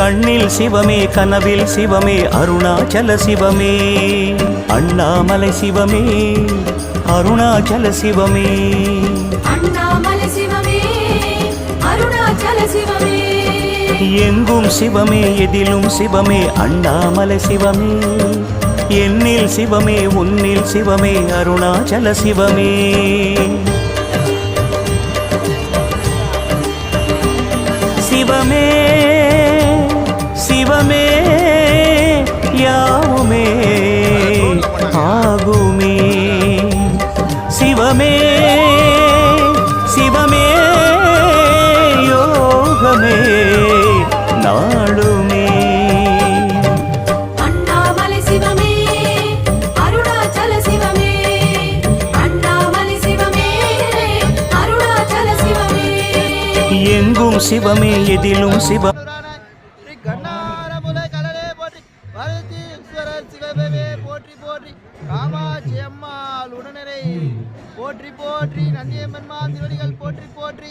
கண்ணில் சிவமே கனவில் சிவமே அருணாச்சல சிவமே அண்ணாமலை சிவமே அருணாச்சல சிவமே அண்ணாமலை சிவமே அருணாச்சல சிவமே எங்கும் சிவமே எதிலும் சிவமே அண்ணாமலை சிவமே என்னில் சிவமே உன்னில் சிவமே அருணாச்சல சிவமே சிவமே சிவமே யாவுமே ஆகுமே சிவமே சிவமே யோகமே நாளுமே அண்ணாமலை சிவமே அருணாச்சல சிவமே அண்ணாமலை சிவமே அருணாச்சல சிவமே எங்கும் சிவமே எதிலும் சிவம் போற்றி போற்றி காமாட்சி அம்மாள் உடனரை போற்றி போற்றி நந்தியம்மன் திருவடிகள் போற்றி போற்றி